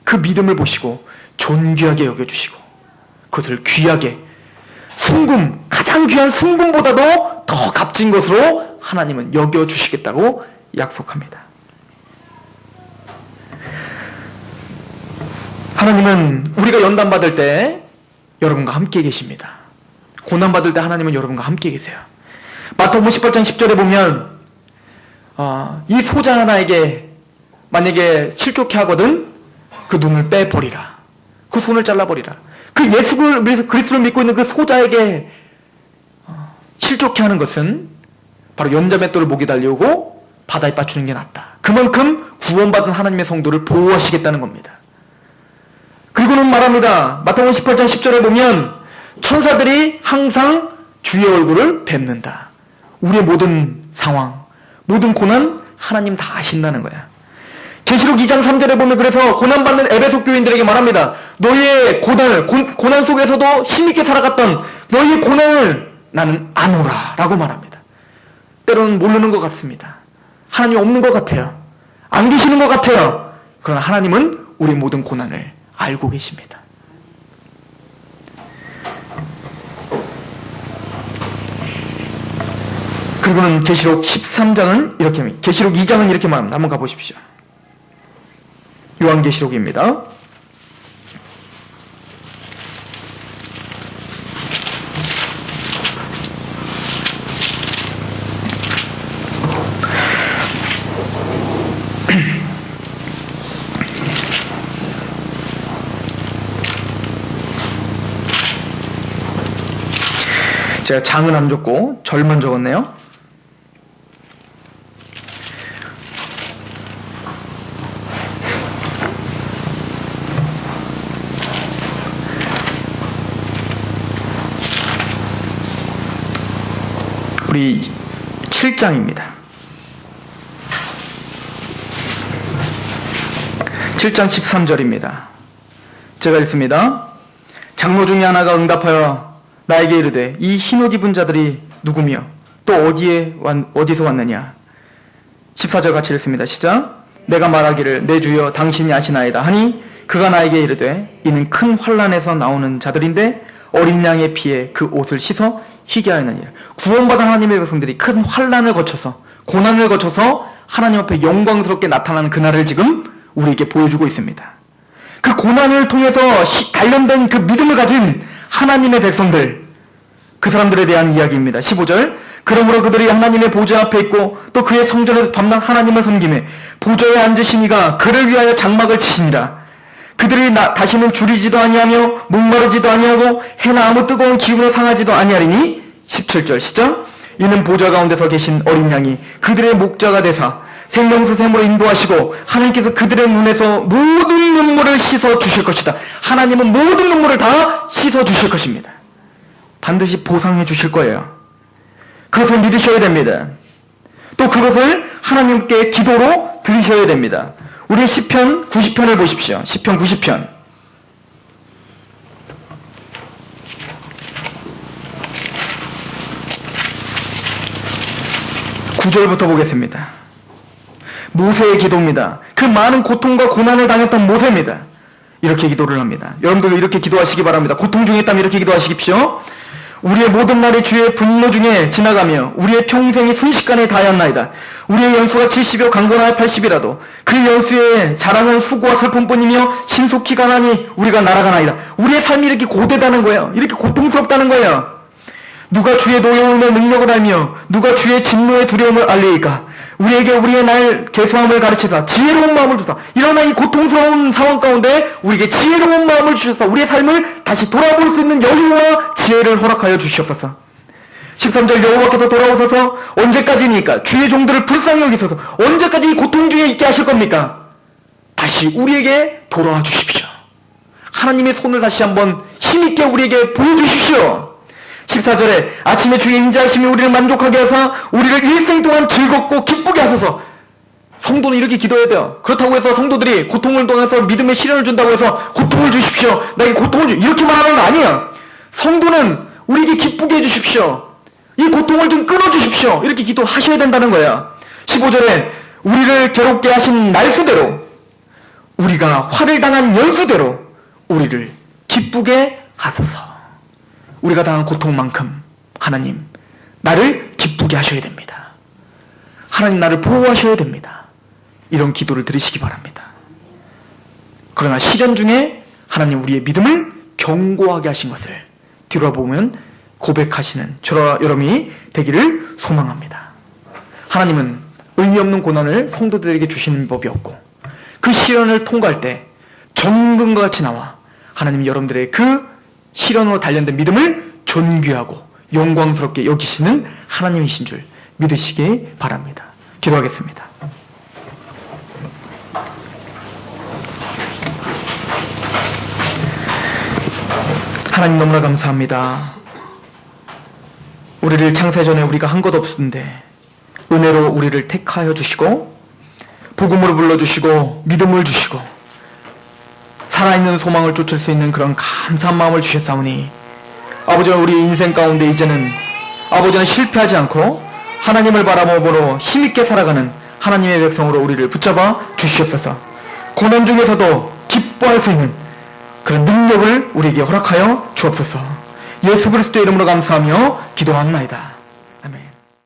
그 믿음을 보시고 존귀하게 여겨주시고 그것을 귀하게, 순금, 가장 귀한 순금보다도 더 값진 것으로 하나님은 여겨주시겠다고 약속합니다. 하나님은 우리가 연단받을 때 여러분과 함께 계십니다. 고난받을 때 하나님은 여러분과 함께 계세요. 마태복음 18장 10절에 보면 이 소자 하나에게 만약에 실족해 하거든 그 눈을 빼버리라. 그 손을 잘라버리라. 그 예수 그리스도를 믿고 있는 그 소자에게 실족해 하는 것은 바로 연자맷돌을 목에 달려오고 바다에 빠뜨리는 게 낫다. 그만큼 구원받은 하나님의 성도를 보호하시겠다는 겁니다. 그리고는 말합니다. 마태복음 18장 10절에 보면 천사들이 항상 주의 얼굴을 뵙는다. 우리의 모든 상황, 모든 고난 하나님 다 아신다는 거야. 계시록 2장 3절에 보면 그래서 고난받는 에베소 교인들에게 말합니다. 너희의 고난을, 고난 속에서도 힘있게 살아갔던 너희의 고난을 나는 아노라 라고 말합니다. 때로는 모르는 것 같습니다. 하나님 없는 것 같아요. 안 계시는 것 같아요. 그러나 하나님은 우리 모든 고난을 알고 계십니다. 그리고는 계시록 13장은 이렇게 합니다. 계시록 2장은 이렇게 말합니다. 한번 가보십시오. 요한계시록입니다. 제가 장은 안 적고 절만 적었네요. 우리 7장입니다. 7장 13절입니다. 제가 읽습니다. 장로 중에 하나가 응답하여 나에게 이르되 이 흰옷 입은 자들이 누구며 또 어디서 왔느냐. 14절 같이 읽습니다. 시작. 내가 말하기를 내 주여 당신이 아시나이다 하니 그가 나에게 이르되 이는 큰 환난에서 나오는 자들인데 어린 양의 피에 그 옷을 씻어 희게 하느니라. 구원받은 하나님의 백성들이 큰 환난을 거쳐서 고난을 거쳐서 하나님 앞에 영광스럽게 나타나는 그날을 지금 우리에게 보여주고 있습니다. 그 고난을 통해서 단련된 그 믿음을 가진 하나님의 백성들, 그 사람들에 대한 이야기입니다. 15절. 그러므로 그들이 하나님의 보좌 앞에 있고 또 그의 성전에서 밤낮 하나님을 섬기매 보좌에 앉으시니가 그를 위하여 장막을 치시니라. 그들이 다시는 줄이지도 아니하며 목마르지도 아니하고 해나 아무 뜨거운 기운에 상하지도 아니하리니. 17절 시작. 이는 보좌 가운데서 계신 어린 양이 그들의 목자가 되사 생명수 샘으로 인도하시고 하나님께서 그들의 눈에서 모든 눈물을 씻어 주실 것이다. 하나님은 모든 눈물을 다 씻어 주실 것입니다. 반드시 보상해 주실 거예요. 그것을 믿으셔야 됩니다. 또 그것을 하나님께 기도로 드리셔야 됩니다. 우리 시편 90편을 보십시오. 시편 90편. 9절부터 보겠습니다. 모세의 기도입니다. 그 많은 고통과 고난을 당했던 모세입니다. 이렇게 기도를 합니다. 여러분들 이렇게 기도하시기 바랍니다. 고통 중에 있다면 이렇게 기도하시십시오. 우리의 모든 날이 주의 분노 중에 지나가며 우리의 평생이 순식간에 다하였나이다. 우리의 연수가 70이요 강건하여 80이라도 그 연수의 자랑은 수고와 슬픔뿐이며 신속히 가나니 우리가 날아가나이다. 우리의 삶이 이렇게 고되다는 거예요. 이렇게 고통스럽다는 거예요. 누가 주의 노여움의 능력을 알며 누가 주의 진노의 두려움을 알리이까. 우리에게 우리의 날 계수함을 가르치사 지혜로운 마음을 주사. 일어나 이 고통스러운 상황 가운데 우리에게 지혜로운 마음을 주셔서 우리의 삶을 다시 돌아볼 수 있는 여유와 지혜를 허락하여 주시옵소서. 13절 여호와께서 돌아오셔서 언제까지니까 주의 종들을 불쌍히 여기셔서 언제까지 이 고통 중에 있게 하실 겁니까? 다시 우리에게 돌아와 주십시오. 하나님의 손을 다시 한번 힘있게 우리에게 보여주십시오. 14절에 아침에 주의 인자하심이 우리를 만족하게 하사 우리를 일생 동안 즐겁고 기쁘게 하소서. 성도는 이렇게 기도해야 돼요. 그렇다고 해서 성도들이 고통을 통해서 믿음의 시련을 준다고 해서 고통을 주십시오, 나에게 고통을 주십시오 이렇게 말하는 거 아니에요. 성도는 우리에게 기쁘게 해주십시오, 이 고통을 좀 끊어주십시오 이렇게 기도하셔야 된다는 거예요. 15절에 우리를 괴롭게 하신 날수대로 우리가 화를 당한 연수대로 우리를 기쁘게 하소서. 우리가 당한 고통만큼 하나님 나를 기쁘게 하셔야 됩니다. 하나님 나를 보호하셔야 됩니다. 이런 기도를 드리시기 바랍니다. 그러나 시련 중에 하나님 우리의 믿음을 견고하게 하신 것을 뒤돌아보면 고백하시는 저와 여러분이 되기를 소망합니다. 하나님은 의미 없는 고난을 성도들에게 주시는 법이 없고 그 시련을 통과할 때 정금과 같이 나와 하나님 여러분들의 그 시련으로 단련된 믿음을 존귀하고 영광스럽게 여기시는 하나님이신 줄 믿으시기 바랍니다. 기도하겠습니다. 하나님 너무나 감사합니다. 우리를 창세전에 우리가 한 것 없는데 은혜로 우리를 택하여 주시고 복음으로 불러주시고 믿음을 주시고 살아있는 소망을 쫓을 수 있는 그런 감사한 마음을 주셨사오니 아버지와 우리 인생 가운데 이제는 아버지는 실패하지 않고 하나님을 바라보므로 힘있게 살아가는 하나님의 백성으로 우리를 붙잡아 주시옵소서. 고난 중에서도 기뻐할 수 있는 그런 능력을 우리에게 허락하여 주옵소서. 예수 그리스도의 이름으로 감사하며 기도합나이다.